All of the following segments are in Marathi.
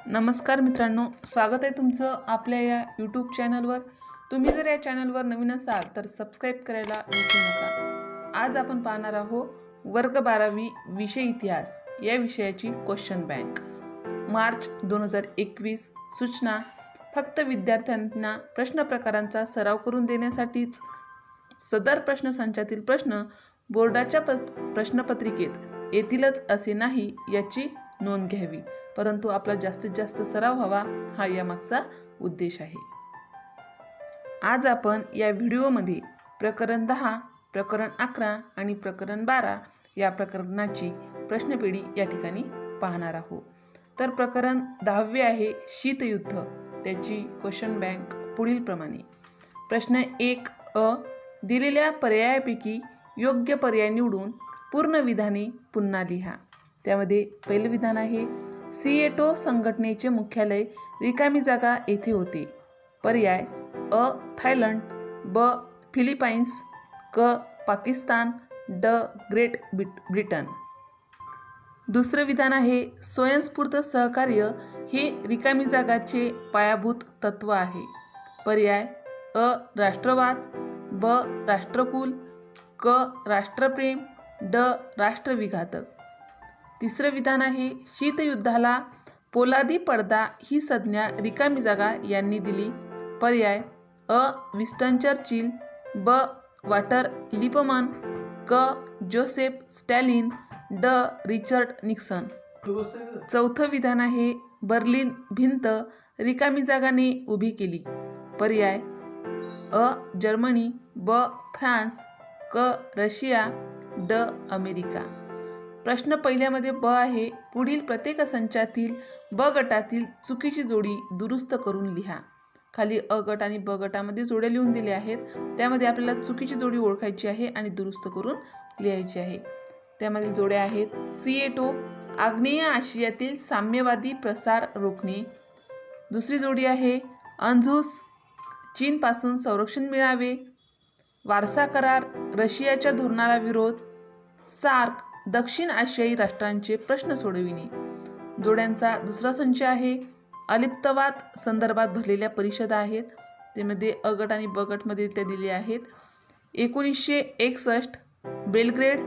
नमस्कार मित्रांनो, स्वागत आहे तुमचं आपल्या या यूट्यूब चॅनलवर। तुम्ही जर या चॅनलवर नवीन असाल तर सबस्क्राईब करायला विसरू नका। आज आपण पाहणार आहोत वर्ग 12वी विषय इतिहास या विषयाची क्वेश्चन बँक। मार्च 2021 सूचना फक्त विद्यार्थ्यांना प्रश्न प्रकारांचा सराव करून देण्यासाठीच सदर प्रश्नसंचातील प्रश्न बोर्डाच्या प्रश्नपत्रिकेत येतीलच असे नाही याची नोंद घ्यावी, परंतु आपला जास्तीत जास्त सराव व्हावा हा यामागचा उद्देश आहे। आज आपण या व्हिडिओमध्ये प्रकरण 10, प्रकरण 11 आणि प्रकरण 12 या प्रकरणाची प्रश्नपेढी या ठिकाणी पाहणार आहोत। तर प्रकरण 10वे आहे शीतयुद्ध, त्याची क्वेश्चन बँक पुढील प्रमाणे। प्रश्न 1 अ, दिलेल्या पर्यायापैकी योग्य पर्याय निवडून पूर्ण विधाने पुन्हा लिहा। त्यामध्ये पहिलं विधान आहे सिएटो संघटनेचे मुख्यालय रिकामी जागा येथे होते। पर्याय अ थायलंड, ब फिलिपाईन्स, क पाकिस्तान, ड ग्रेट ब्रिटन। दुसरं विधान आहे स्वयंस्फूर्त सहकार्य हे रिकामी जागाचे पायाभूत तत्व आहे। पर्याय अ राष्ट्रवाद, ब राष्ट्रकुल, क राष्ट्रप्रेम, ड राष्ट्रविघातक। तिसरं विधान आहे शीतयुद्धाला पोलादी पडदा ही संज्ञा रिकामी जागा यांनी दिली। पर्याय अ विन्स्टन चर्चिल, ब वॉल्टर लिपमन, क जोसेफ स्टॅलिन, ड रिचर्ड निक्सन। चौथं विधान आहे बर्लिन भिंत रिकामी जागाने उभी केली। पर्याय अ जर्मनी, ब फ्रान्स, क रशिया, ड अमेरिका। प्रश्न पहिल्यामध्ये ब आहे पुढील प्रत्येक संचातील ब गटातील चुकीची जोडी दुरुस्त करून लिहा। खाली अ गट आणि ब गटामध्ये जोड्या लिहून दिल्या आहेत, त्यामध्ये आपल्याला चुकीची जोडी ओळखायची आहे आणि दुरुस्त करून लिहायची आहे। त्यामधील जोड्या आहेत सिएटो आग्नेय आशियातील साम्यवादी प्रसार रोखणे। दुसरी जोडी आहे अंझुस चीनपासून संरक्षण मिळावे, वारसा करार रशियाच्या धोरणाला विरोध, सार्क दक्षिण आशियाई राष्ट्रांचे प्रश्न सोडविणे। जोड्यांचा दुसरा संच आहे अलिप्तवाद संदर्भात भरलेल्या परिषदा आहेत, त्यामध्ये अ गट आणि ब गटमध्ये त्या दिल्या आहेत। 1961 बेलग्रेड,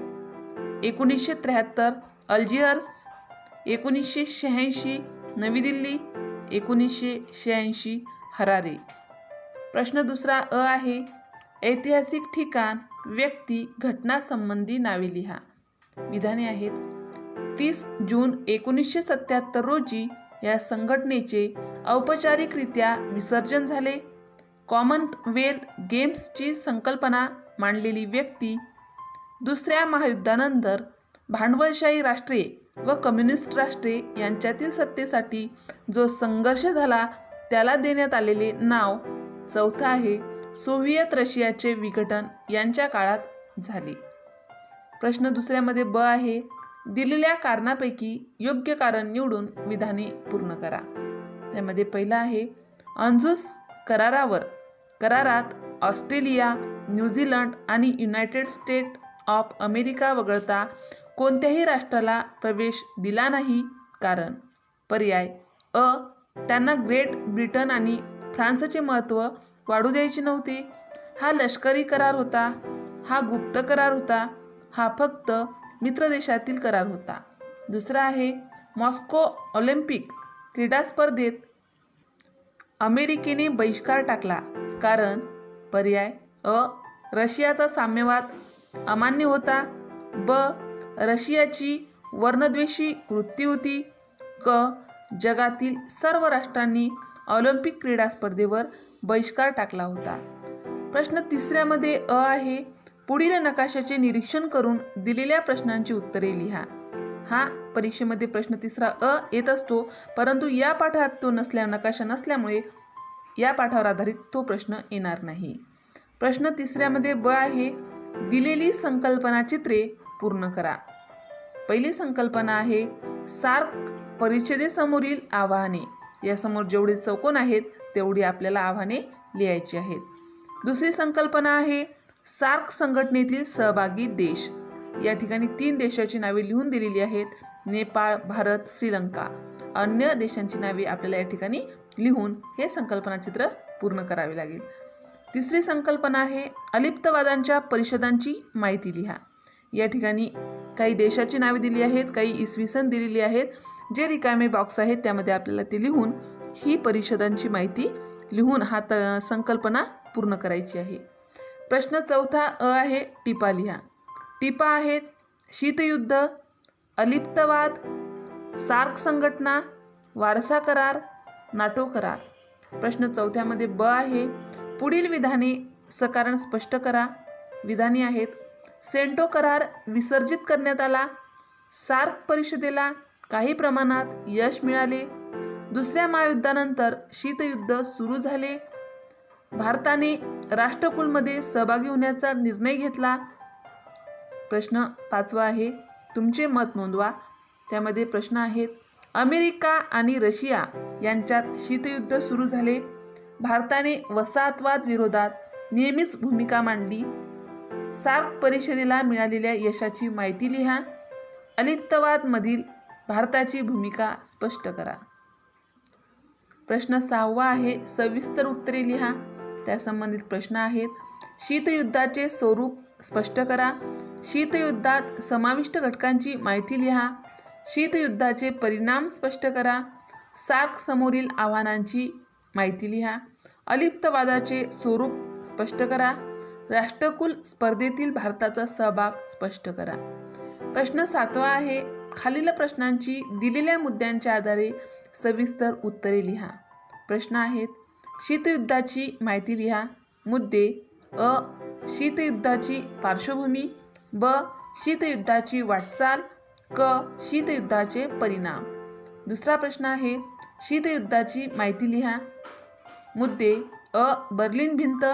1973 अल्जियर्स, 1986 नवी दिल्ली, 1986 हरारे। प्रश्न दुसरा अ आहे ऐतिहासिक ठिकाण व्यक्ती घटनासंबंधी नावे लिहा। विधाने आहेत 30 जून 1977 रोजी या संघटनेचे औपचारिकरित्या विसर्जन झाले। कॉमनवेल्थ गेम्सची संकल्पना मांडलेली व्यक्ती, दुसऱ्या महायुद्धानंतर भांडवलशाही राष्ट्रे व कम्युनिस्ट राष्ट्रे यांच्यातील सत्तेसाठी जो संघर्ष झाला त्याला देण्यात आलेले नाव। चौथं आहे सोव्हिएत रशियाचे विघटन यांच्या काळात झाले। प्रश्न दुसऱ्यामध्ये ब आहे दिलेल्या कारणापैकी योग्य कारण निवडून विधाने पूर्ण करा। त्यामध्ये पहिला आहे अंझुस करारात ऑस्ट्रेलिया, न्यूझीलंड आणि युनायटेड स्टेट ऑफ अमेरिका वगळता कोणत्याही राष्ट्राला प्रवेश दिला नाही। कारण पर्याय अ त्यांना ग्रेट ब्रिटन आणि फ्रान्सचे महत्त्व वाढू द्यायचे नव्हते। हा लष्करी करार होता, हा गुप्त करार होता, हा फक्त मित्र देशातील करार होता। दुसरा आहे मॉस्को ऑलिम्पिक क्रीडा स्पर्धेत अमेरिकेने बहिष्कार टाकला। कारण पर्याय अ रशियाचा साम्यवाद अमान्य होता, ब रशियाची वर्णद्वेषी वृत्ती होती, क जगातील सर्व राष्ट्रांनी ऑलिम्पिक क्रीडा स्पर्धेवर बहिष्कार टाकला होता। प्रश्न तिसऱ्यामध्ये अ आहे पुढील नकाशाचे निरीक्षण करून दिलेल्या प्रश्नांची उत्तरे लिहा। हा परीक्षेमध्ये प्रश्न तिसरा अ येत असतो, परंतु या पाठात तो नकाशा नसल्यामुळे या पाठावर आधारित तो प्रश्न येणार नाही। प्रश्न तिसऱ्यामध्ये ब आहे दिलेली संकल्पना चित्रे पूर्ण करा। पहिली संकल्पना आहे सार्क परिषदेसमोरील आव्हाने। यासमोर जेवढे चौकोन आहेत तेवढी आपल्याला आव्हाने लिहायची आहेत। दुसरी संकल्पना आहे सार्क संघटनेतील सहभागी देश। या ठिकाणी 3 देशाची नावे लिहून दिलेली आहेत, नेपाळ, भारत, श्रीलंका। अन्य देशांची नावे आपल्याला या ठिकाणी लिहून हे संकल्पना चित्र पूर्ण करावे लागेल. तिसरी संकल्पना आहे अलिप्तवादांच्या परिषदांची माहिती लिहा. या ठिकाणी काही देशाची नावे दिली आहेत, काही इसवी सन दिलेली आहेत. जे रिकामे बॉक्स आहेत त्यामध्ये आपल्याला ते लिहून ही परिषदांची माहिती लिहून संकल्पना पूर्ण करायची आहे. प्रश्न चौथा आहे टिपा लिहा. टिपा आहेत शीतयुद्ध, अलिप्तवाद, सार्क संघटना, वारसा करार, नाटो करार. प्रश्न चौथ्यामध्ये आहे पुढील विधाने सकारण स्पष्ट करा. विधाने आहेत सेंटो करार विसर्जित करण्यात आला, सार्क परिषदेला काही प्रमाणात यश मिळाले, दुसऱ्या महायुद्धानंतर शीतयुद्ध सुरू झाले, भारताने राष्ट्रकुलमध्ये सहभागी होण्याचा निर्णय घेतला. प्रश्न 5 आहे तुमचे मत नोंदवा. त्यामध्ये प्रश्न आहेत अमेरिका आणि रशिया यांच्यात शीतयुद्ध सुरू झाले, भारताने वसाहतवाद विरोधात नेहमीच भूमिका मांडली, सार्क परिषदेला मिळालेल्या यशाची माहिती लिहा, अलिप्तवादमधील भारताची भूमिका स्पष्ट करा. प्रश्न 6 आहे सविस्तर उत्तरे लिहा. त्यासंबंधित प्रश्न आहेत शीतयुद्धाचे स्वरूप स्पष्ट करा, शीतयुद्धात समाविष्ट घटकांची माहिती लिहा, शीतयुद्धाचे परिणाम स्पष्ट करा, सार्क समोरील आव्हानांची माहिती लिहा, अलिप्तवादाचे स्वरूप स्पष्ट करा, राष्ट्रकुल स्पर्धेतील भारताचा सहभाग स्पष्ट करा. प्रश्न 7 आहे खालील प्रश्नांची दिलेल्या मुद्द्यांच्या आधारे सविस्तर उत्तरे लिहा. प्रश्न आहेत शीतयुद्धाची माहिती लिहा. मुद्दे अ शीतयुद्धाची पार्श्वभूमी, ब शीतयुद्धाची वाटचाल, क शीतयुद्धाचे परिणाम. दुसरा प्रश्न आहे शीतयुद्धाची माहिती लिहा. मुद्दे अ बर्लिन भिंत,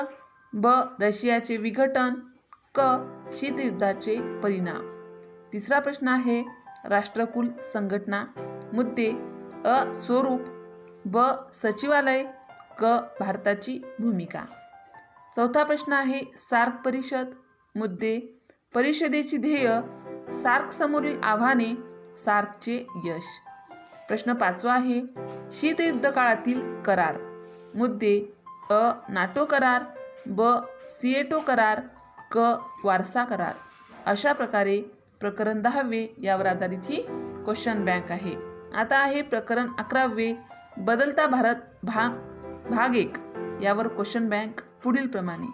ब रशियाचे विघटन, क शीतयुद्धाचे परिणाम. तिसरा प्रश्न आहे राष्ट्रकुल संघटना. मुद्दे अ स्वरूप, ब सचिवालय, क भारताची भूमिका. चौथा प्रश्न आहे सार्क परिषद. मुद्दे परिषदेची ध्येय, सार्क समोरील आव्हाने, सार्कचे यश. प्रश्न 5 आहे शीतयुद्ध काळातील करार. मुद्दे अ नाटो करार, ब सिएटो करार, क वारसा करार. अशा प्रकारे प्रकरण 10वे यावर आधारित ही क्वेश्चन बँक आहे. आता आहे प्रकरण 11वे बदलता भारत भाग 1 यावर क्वेश्चन बँक पुढील प्रमाणे.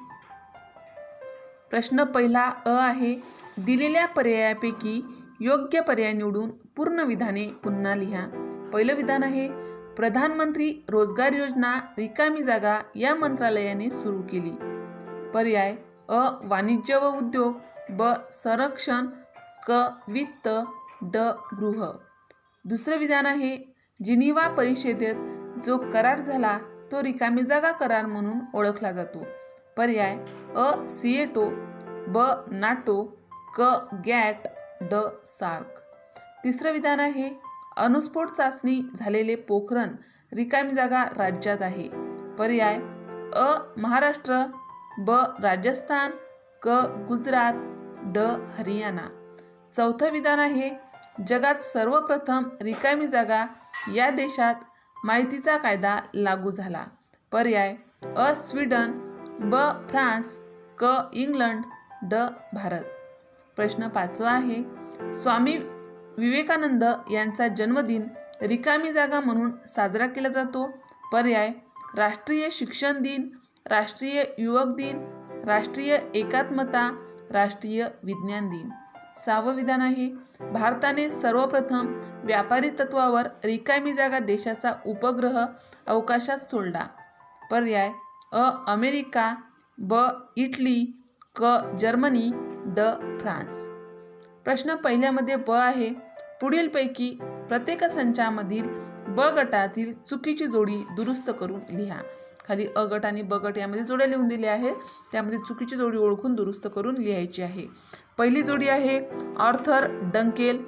प्रश्न पहिला आहे दिलेल्या पर्यायापैकी योग्य पर्याय निवडून पूर्ण विधाने पुन्हा लिहा. पहिलं विधान आहे प्रधानमंत्री रोजगार योजना रिकामी जागा या मंत्रालयाने सुरू केली. पर्याय अ वाणिज्य व उद्योग, ब संरक्षण, क वित्त, ड गृह. दुसरं विधान आहे जिनिव्हा परिषदेत जो करार झाला तो रिकामी जागा करार म्हणून ओळखला जातो. पर्याय अ सिएटो, ब नाटो, क गॅट, ड सार्क. तिसरं विधान आहे अणुस्फोट चाचणी झालेले पोखरण रिकामी जागा राज्यात आहे. पर्याय अ महाराष्ट्र, ब राजस्थान, क गुजरात, ड हरियाणा. चौथं विधान आहे जगात सर्वप्रथम रिकामी जागा या देशात माहितीचा कायदा लागू झाला. पर्याय अ स्वीडन, ब फ्रान्स, क इंग्लंड, ड भारत. प्रश्न 5 आहे स्वामी विवेकानंद यांचा जन्मदिन रिकामी जागा म्हणून साजरा केला जातो. पर्याय राष्ट्रीय शिक्षण दिन, राष्ट्रीय युवक दिन, राष्ट्रीय एकात्मता, राष्ट्रीय विज्ञान दिन. 6वं विधान आहे भारताने सर्वप्रथम व्यापारी तत्वावर रिकामी जागा देशाचा उपग्रह अवकाशात सोडला. पर्याय अ अमेरिका, ब इटली, क जर्मनी, ड फ्रान्स. प्रश्न पहिल्यामध्ये ब आहे पुढीलपैकी प्रत्येक संचामधील ब गटातील चुकीची जोडी दुरुस्त करून लिहा. खाली अ गट आणि ब गट यामध्ये जोड्या लिहून दिल्या आहेत. त्यामध्ये चुकीची जोडी ओळखून दुरुस्त करून लिहायची आहे. पहिली जोडी आहे आर्थर डंकेल,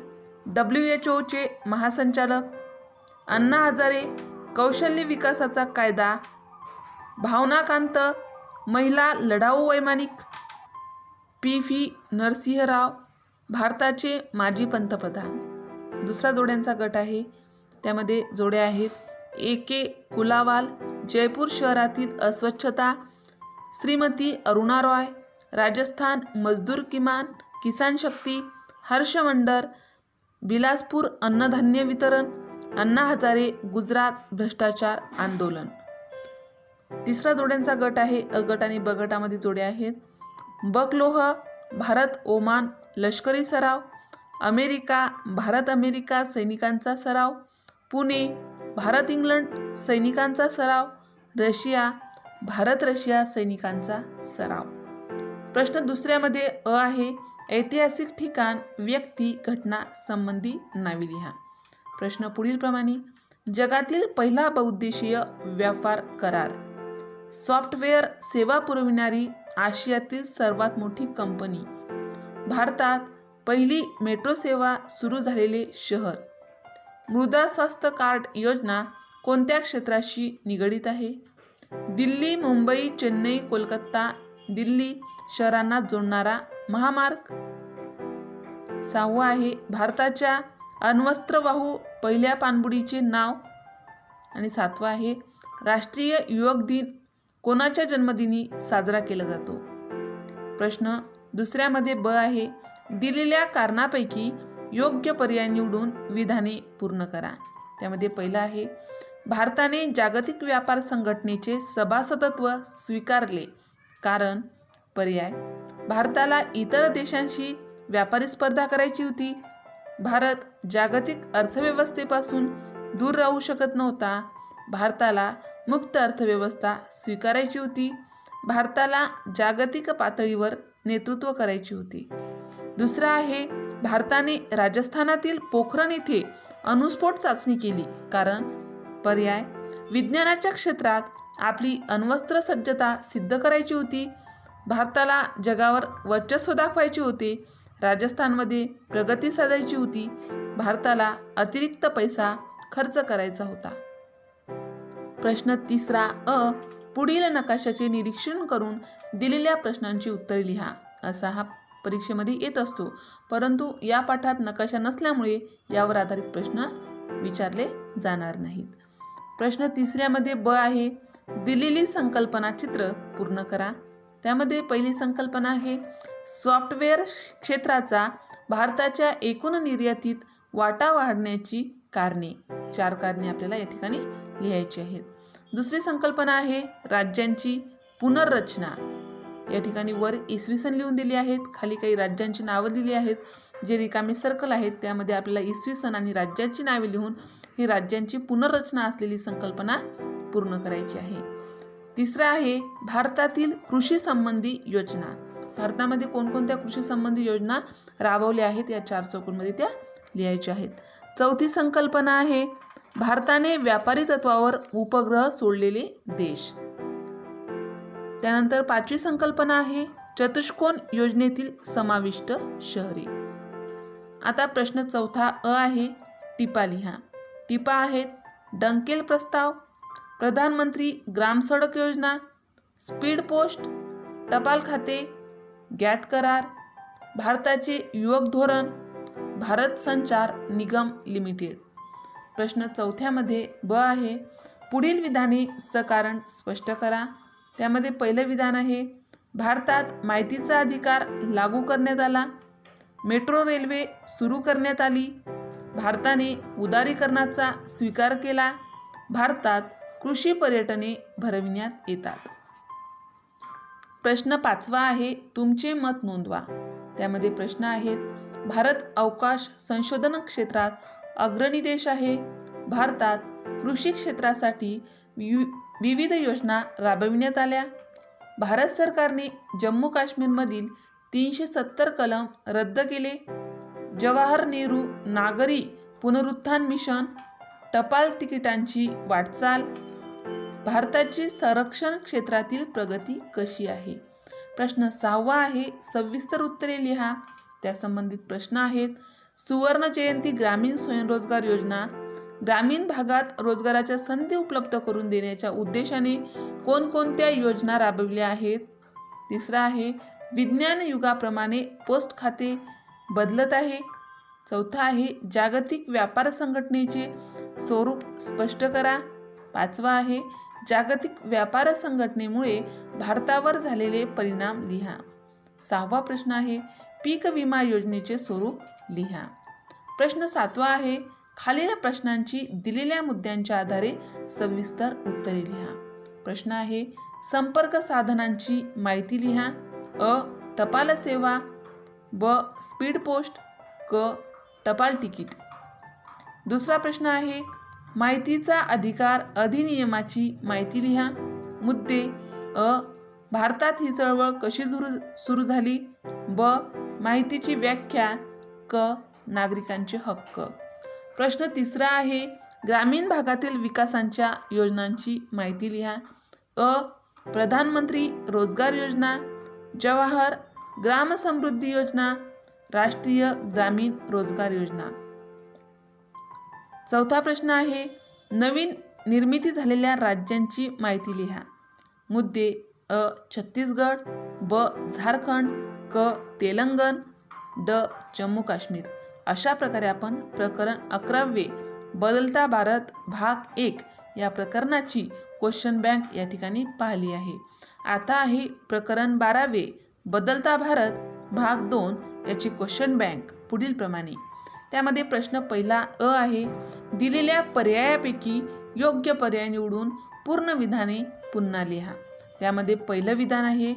WHOचे महासंचालक, अण्णा हजारे, कौशल्य विकासाचा कायदा, भावनाकांत, महिला लढाऊ वैमानिक, PV नरसिंह राव, भारताचे माजी पंतप्रधान. दुसरा जोड्यांचा गट आहे त्यामध्ये जोड्या आहेत AK कुलावाल, जयपूर शहरातील अस्वच्छता, श्रीमती अरुणा रॉय, राजस्थान मजदूर किसान शक्ती, हर्ष मंडर, बिलासपूर अन्नधान्य वितरण, अण्णा हजारे गुजरात भ्रष्टाचार आंदोलन. तिसरा जोड्यांचा गट आहे अ गट आणि ब गटामध्ये जोड्या आहेत बकलोह, भारत ओमान लष्करी सराव, अमेरिका भारत अमेरिका सैनिकांचा सराव, पुणे भारत इंग्लंड सैनिकांचा सराव, रशिया भारत रशिया सैनिकांचा सराव. प्रश्न दुसऱ्यामध्ये अ आहे ऐतिहासिक ठिकाण, व्यक्ती, घटना संबंधी नावे लिहा. प्रश्न पुढील प्रमाणे जगातील पहिला बहुउद्देशीय व्यापार करार, सॉफ्टवेअर सेवा पुरविणारी आशियातील सर्वात मोठी कंपनी, भारतात पहिली मेट्रो सेवा सुरू झालेले शहर, मृदा स्वास्थ्य कार्ड योजना कोणत्या क्षेत्राशी निगडीत आहे, दिल्ली मुंबई चेन्नई कोलकाता दिल्ली शहरांना जोडणारा महामार्ग. 6वा आहे भारताच्या अण्वस्त्रवाहू पहिल्या पाणबुडीचे नाव. आणि 7वा आहे राष्ट्रीय युवक दिन कोणाच्या जन्मदिनी साजरा केला जातो. प्रश्न दुसऱ्यामध्ये ब आहे दिलेल्या कारणापैकी योग्य पर्याय निवडून विधाने पूर्ण करा. त्यामध्ये पहिला आहे भारताने जागतिक व्यापार संघटनेचे सभासदत्व स्वीकारले कारण, पर्याय भारताला इतर देशांशी व्यापारी स्पर्धा करायची होती, भारत जागतिक अर्थव्यवस्थेपासून दूर राहू शकत नव्हता, भारताला मुक्त अर्थव्यवस्था स्वीकारायची होती, भारताला जागतिक पातळीवर नेतृत्व करायची होती. दुसरा आहे भारताने राजस्थानातील पोखरण येथे अणुस्फोट चाचणी केली कारण, पर्याय विज्ञानाच्या क्षेत्रात आपली अण्वस्त्र सज्जता सिद्ध करायची होती, भारताला जगावर वर्चस्व दाखवायचे होते, राजस्थानमध्ये प्रगती साधायची होती, भारताला अतिरिक्त पैसा खर्च करायचा होता. प्रश्न तिसरा अ पुढील नकाशाचे निरीक्षण करून दिलेल्या प्रश्नांची उत्तरे लिहा. असा हा परीक्षेमध्ये येत असतो, परंतु या पाठात नकाशा नसल्यामुळे यावर आधारित प्रश्न विचारले जाणार नाहीत. प्रश्न तिसऱ्यामध्ये ब आहे दिलेली संकल्पना चित्र पूर्ण करा. त्यामध्ये पहिली संकल्पना आहे सॉफ्टवेअर क्षेत्राचा भारताच्या एकूण निर्यातीत वाटा वाढण्याची कारणे. 4 कारणे आपल्याला या ठिकाणी लिहायची आहेत. दुसरी संकल्पना आहे राज्यांची पुनर्रचना. या ठिकाणी वर इसवी सन लिहून दिली आहेत, खाली काही राज्यांची नावं दिली आहेत. जे रिकामी सर्कल आहेत त्यामध्ये आपल्याला इसवी सन आणि राज्याची नावे लिहून ही राज्यांची पुनर्रचना असलेली संकल्पना पूर्ण करायची आहे. तिसरा आहे भारतातील कृषी संबंधी योजना. भारतामध्ये कोणकोणत्या कृषी संबंधी योजना राबवल्या आहेत या 4 चौकोनमध्ये त्या लिहायच्या आहेत. चौथी संकल्पना आहे भारताने व्यापारी तत्वावर उपग्रह सोडलेले देश. त्यानंतर 5वी संकल्पना आहे चतुष्कोन योजनेतील समाविष्ट शहरे. आता प्रश्न चौथा अ आहे टिपा लिहा. टिपा आहेत डंकेल प्रस्ताव, प्रधानमंत्री ग्राम सडक योजना, स्पीड पोस्ट, टपाल खाते, गॅट करार, भारताचे युवक धोरण, भारत संचार निगम लिमिटेड. प्रश्न चौथ्यामध्ये ब आहे पुढील विधाने सकारण स्पष्ट करा. त्यामध्ये पहिलं विधान आहे भारतात माहितीचा अधिकार लागू करण्यात आला, मेट्रो रेल्वे सुरू करण्यात आली, भारताने उदारीकरणाचा स्वीकार केला, भारतात कृषी पर्यटने भरविण्यात येतात. प्रश्न 5वा आहे तुमचे मत नोंदवा. त्यामध्ये प्रश्न आहेत भारत अवकाश संशोधन क्षेत्रात अग्रणी देश आहे, भारतात कृषी क्षेत्रासाठी विविध योजना राबविण्यात आल्या, भारत सरकारने जम्मू काश्मीरमधील 370 कलम रद्द केले, जवाहर नेहरू नागरी पुनरुत्थान मिशन, टपाल तिकिटांची वाटचाल, भारताची संरक्षण क्षेत्रातील प्रगती कशी आहे. प्रश्न 6वा आहे सविस्तर उत्तरे लिहा. त्या संबंधित प्रश्न आहेत सुवर्ण जयंती ग्रामीण स्वयंरोजगार योजना ग्रामीण भागात रोजगाराच्या संधी उपलब्ध करून देण्याच्या उद्देशाने कोणकोणत्या योजना राबविल्या आहेत. तिसरा आहे विज्ञान युगाप्रमाणे पोस्ट खाते बदलत आहे. चौथा आहे जागतिक व्यापार संघटनेचे स्वरूप स्पष्ट करा. 5वा आहे जागतिक व्यापार संघटनेमुळे भारतावर झालेले परिणाम लिहा. 6वा प्रश्न आहे पीक विमा योजनेचे स्वरूप लिहा. प्रश्न 7वा आहे खालील प्रश्नांची दिलेल्या मुद्द्यांच्या आधारे सविस्तर उत्तरे लिहा. प्रश्न आहे संपर्क साधनांची माहिती लिहा. अ. टपाल सेवा, ब. स्पीड पोस्ट, क. टपाल तिकीट. दुसरा प्रश्न आहे माहितीचा अधिकार अधिनियमाची माहिती लिहा. मुद्दे. अ. भारतात ही चळवळ कशी सुरू झाली, ब. माहितीची व्याख्या, क. नागरिकांचे हक्क. प्रश्न तिसरा आहे ग्रामीण भागातील विकासांच्या योजनांची माहिती लिहा. अ. प्रधानमंत्री रोजगार योजना, जवाहर ग्राम समृद्धी योजना, राष्ट्रीय ग्रामीण रोजगार योजना. चौथा प्रश्न आहे नवीन निर्मिती झालेल्या राज्यांची माहिती लिहा. मुद्दे. अ. छत्तीसगड, ब. झारखंड, क. तेलंगण, ड. जम्मू काश्मीर. अशा प्रकारे आपण प्रकरण 11वे बदलता भारत भाग 1 या प्रकरणाची क्वेश्चन बँक या ठिकाणी पाहिली आहे. आता आहे प्रकरण 12वे बदलता भारत भाग 2 याची क्वेश्चन बँक पुढील प्रमाणे. त्यामध्ये प्रश्न पहिला अ आहे दिलेल्या पर्यायापैकी योग्य पर्याय निवडून पूर्ण विधाने पुन्हा लिहा. त्यामध्ये पहिलं विधान आहे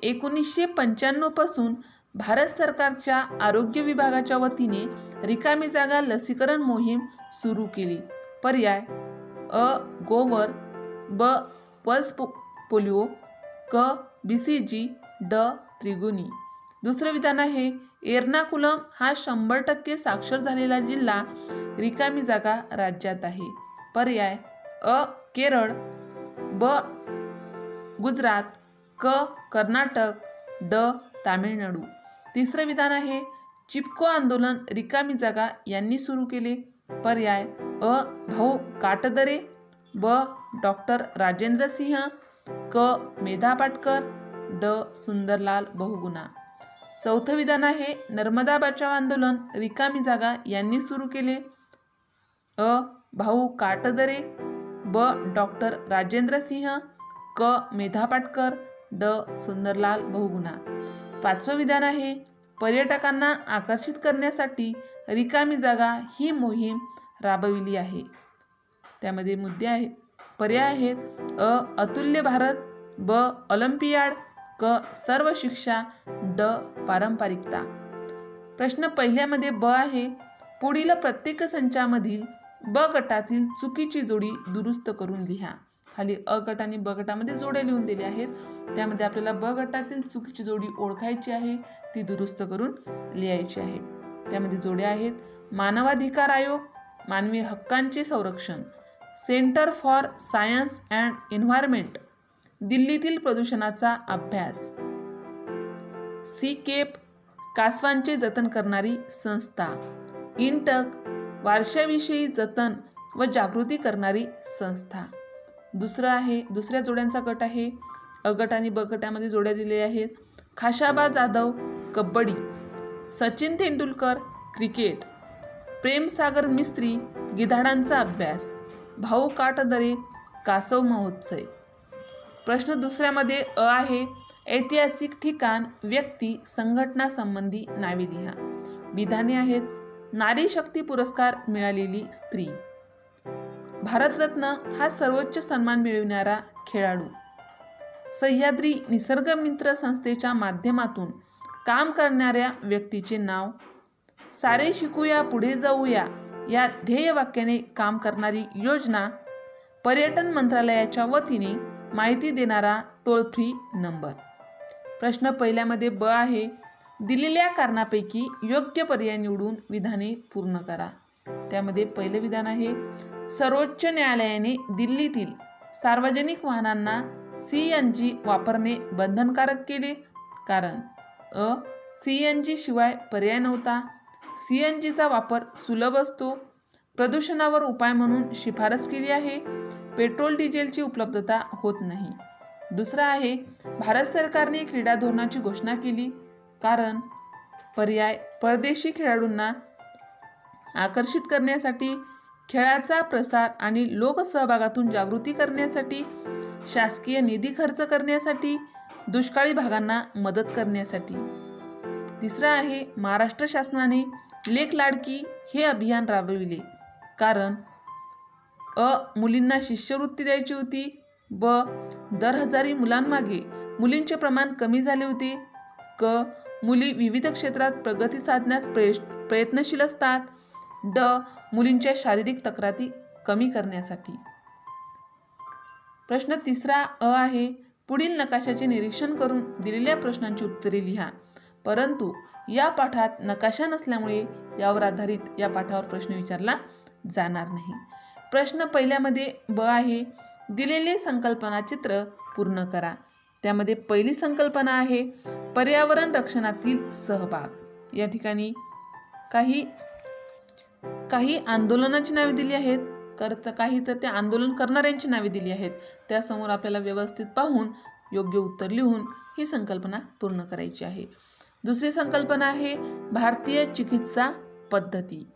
1995 पासून भारत सरकारच्या आरोग्य विभागाच्या वतीने रिकामी जागा लसीकरण मोहीम सुरू केली. पर्याय अ. गोवर, ब. पल्स पोलिओ, क. BCG, ड. त्रिगुनी. दुसरं विधान आहे एर्नाकुलम हा 100% साक्षर झालेला जिल्हा रिकामी जागा राज्यात आहे. पर्याय अ. केरळ, ब. गुजरात, क. कर्नाटक, ड. तामिळनाडू. तिसरं विधान आहे चिपको आंदोलन रिकामी जागा यांनी सुरू केले. पर्याय अ. भाऊ काटदरे, ब. डॉक्टर राजेंद्र सिंह, क. मेधा पाटकर, ड. सुंदरलाल बहुगुणा. चौथं विधान आहे नर्मदा बचाव आंदोलन रिकामी जागा यांनी सुरू केले. अ. भाऊ काटदरे, ब. डॉक्टर राजेंद्र सिंह, क. मेधा पाटकर, ड. सुंदरलाल बहुगुणा. पाचवं विधान आहे पर्यटकांना आकर्षित करण्यासाठी रिकामी जागा ही मोहीम राबविली आहे. त्यामध्ये मुद्दे आहेत पर्याय आहेत अ. अतुल्य भारत, ब. ऑलिम्पियाड, क. सर्व शिक्षा, ड. पारंपरिकता. प्रश्न पहिल्यामध्ये ब आहे पुढील प्रत्येक संचामधील ब गटातील चुकीची जोडी दुरुस्त करून लिहा. खाली अ गट आणि ब गटामध्ये जोड्या लिहून दिल्या आहेत. त्यामध्ये आपल्याला ब गटातील चुकीची जोडी ओळखायची आहे, ती दुरुस्त करून लिहायची आहे. त्यामध्ये जोड्या आहेत मानवाधिकार आयोग, मानवी हक्कांचे संरक्षण, centre for science and environment, दिल्लीतील प्रदूषणाचा अभ्यास, सीकेप कासवांचे जतन करणारी संस्था, इंटक वारशाविषयी जतन व जागृती करणारी संस्था. दुसऱ्या जोड्यांचा गट आहे अ गट आणि ब गटामध्ये जोड्या दिलेल्या आहेत खाशाबा जाधव कबड्डी, सचिन तेंडुलकर क्रिकेट, प्रेमसागर मिस्त्री गिधाडांचा अभ्यास, भाऊ काटदरे कासव महोत्सव. प्रश्न दुसऱ्यामध्ये अ आहे ऐतिहासिक ठिकाण, व्यक्ती, संघटना संबंधी नावे लिहा. विधाने आहेत नारी शक्ती पुरस्कार मिळालेली स्त्री, भारतरत्न हा सर्वोच्च सन्मान मिळविणारा खेळाडू, सह्याद्री निसर्ग मित्र संस्थेच्या माध्यमातून काम करणाऱ्या व्यक्तीचे नाव, सारे शिकूया पुढे जाऊया या ध्येयवाक्याने काम करणारी योजना, पर्यटन मंत्रालयाच्या वतीने माहिती देणारा टोल फ्री नंबर. प्रश्न पहिल्यामध्ये ब आहे दिलेल्या कारणापैकी योग्य पर्याय निवडून विधाने पूर्ण करा. त्यामध्ये पहिलं विधान आहे सर्वोच्च न्यायालयाने दिल्लीतील सार्वजनिक वाहनांना CNG वापरणे बंधनकारक केले कारण अ. CNG शिवाय पर्याय नव्हता, CNGचा वापर सुलभ असतो, प्रदूषणावर उपाय म्हणून शिफारस केली आहे, पेट्रोल डिझेलची उपलब्धता होत नाही. दुसरा आहे भारत सरकारने क्रीडा धोरणाची घोषणा केली कारण पर्याय परदेशी खेळाडूंना आकर्षित करण्यासाठी खेळाचा प्रसार आणि लोकसहभागातून जागृती करण्यासाठी, शासकीय निधी खर्च करण्यासाठी, दुष्काळी भागांना मदत करण्यासाठी. तिसरा आहे महाराष्ट्र शासनाने लेक लाडकी हे अभियान राबविले कारण मुलींना शिष्यवृत्ती द्यायची होती, दर हजारी मुलांमागे मुलींचे प्रमाण कमी झाले होते, मुली विविध क्षेत्रात प्रगती साधण्यास प्रयत्नशील असतात, मुलींच्या शारीरिक तक्रारी कमी करण्यासाठी. प्रश्न तिसरा आहे पुढील नकाशाचे निरीक्षण करून दिलेल्या प्रश्नांची उत्तरे लिहा. परंतु या पाठात नकाशा नसल्यामुळे यावर आधारित या पाठावर प्रश्न विचारला जाणार नाही. प्रश्न पहिल्यामध्ये आहे दिलेले संकल्पना चित्र पूर्ण करा. त्यामध्ये पहिली संकल्पना आहे पर्यावरण रक्षणातील सहभाग. या ठिकाणी काही आंदोलनाची नावे दिली आहेत, काही तर त्या आंदोलन करणाऱ्यांची नावे दिली आहेत. त्यासमोर आपल्याला व्यवस्थित पाहून योग्य उत्तर लिहून ही संकल्पना पूर्ण करायची आहे. दुसरी संकल्पना आहे भारतीय चिकित्सा पद्धती.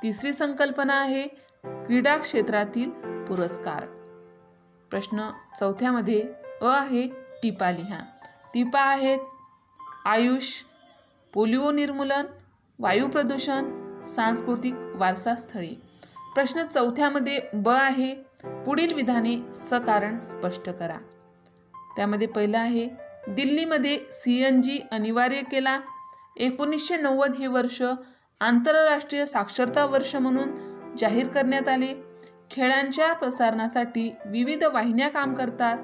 तिसरी संकल्पना आहे क्रीडा क्षेत्रातील पुरस्कार. प्रश्न चौथ्यामध्ये आहे टिपा लिहा. टिपा आहेत आयुष, पोलिओ निर्मूलन, वायू प्रदूषण, सांस्कृतिक वारसा स्थळे. प्रश्न चौथ्यामध्ये आहे पुढील विधाने सकारण स्पष्ट करा. त्यामध्ये पहिला आहे दिल्लीमध्ये CNG अनिवार्य केला. 1990 हे वर्ष आंतरराष्ट्रीय साक्षरता वर्ष म्हणून जाहीर करण्यात आले. खेळांच्या प्रसारणासाठी विविध वाहिन्या काम करतात.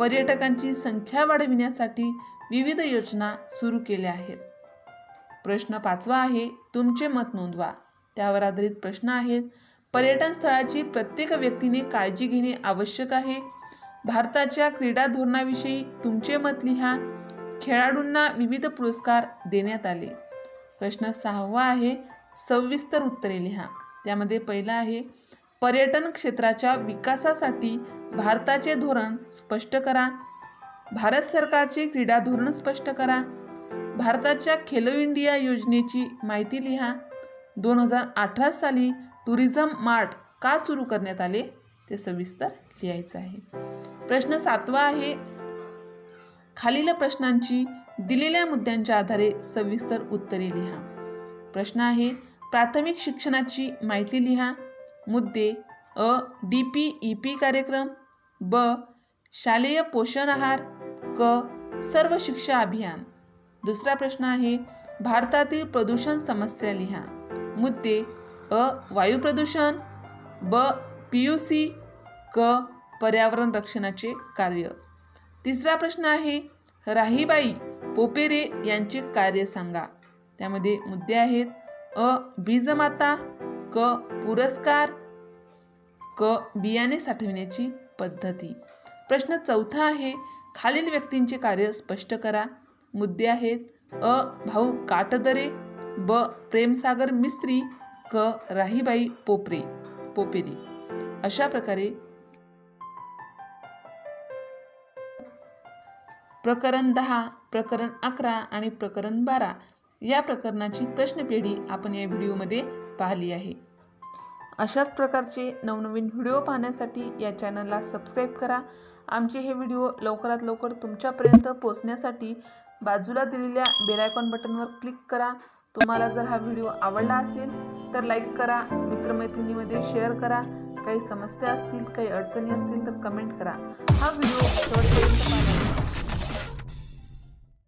पर्यटकांची संख्या वाढविण्यासाठी विविध योजना सुरू केल्या आहेत. प्रश्न पाचवा आहे तुमचे मत नोंदवा. त्यावर आधारित प्रश्न आहेत पर्यटन स्थळाची प्रत्येक व्यक्तीने काळजी घेणे आवश्यक आहे. भारताच्या क्रीडा धोरणाविषयी तुमचे मत लिहा. खेळाडूंना विविध पुरस्कार देण्यात आले. प्रश्न सहावा आहे सविस्तर उत्तरे लिहा. त्यामध्ये पहिला आहे पर्यटन क्षेत्राच्या विकासासाठी भारताचे धोरण स्पष्ट करा. भारत सरकारचे क्रीडा धोरण स्पष्ट करा. भारताच्या खेलो इंडिया योजनेची माहिती लिहा. 2018 साली टुरिझम मार्ट का सुरू करण्यात आले ते सविस्तर लिहायचं आहे. प्रश्न सातवा आहे खालील प्रश्नांची दिलेल्या मुद्द्यांच्या आधारे सविस्तर उत्तरे लिहा. प्रश्न आहे प्राथमिक शिक्षणाची माहिती लिहा. मुद्दे DPEP कार्यक्रम, शालेय पोषण आहार, सर्व शिक्षा अभियान. दुसरा प्रश्न आहे भारतातील प्रदूषण समस्या लिहा. मुद्दे वायू प्रदूषण, PUC, पर्यावरण रक्षणाचे कार्य. तिसरा प्रश्न आहे राहीबाई पोपेरे यांचे कार्य सांगा. त्यामध्ये मुद्दे आहेत बीजमाता, पुरस्कार, बियाणे साठविण्याची पद्धती. प्रश्न चौथा आहे खालील व्यक्तींचे कार्य स्पष्ट करा. मुद्दे आहेत भाऊ काटदरे, प्रेमसागर मिस्त्री, राहीबाई पोपेरे. अशा प्रकारे प्रकरण 10, प्रकरण 11 आणि प्रकरण 12 या प्रकरणाची प्रश्नपेढी आपण या व्हिडिओमध्ये पाहिली आहे. अशाच प्रकारचे नवनवीन व्हिडिओ पाहण्यासाठी या चॅनलला सबस्क्राईब करा. आमचे हे व्हिडिओ लवकरात लवकर तुमच्यापर्यंत पोहोचण्यासाठी बाजूला दिलेल्या बेल आयकॉन बटनवर क्लिक करा. तुम्हाला जर हा व्हिडिओ आवडला असेल तर लाईक करा, मित्रमैत्रिणीमध्ये शेअर करा. काही समस्या असतील, काही अडचणी असतील तर कमेंट करा. हा व्हिडिओ शेवटपर्यंत पाहण्यासाठी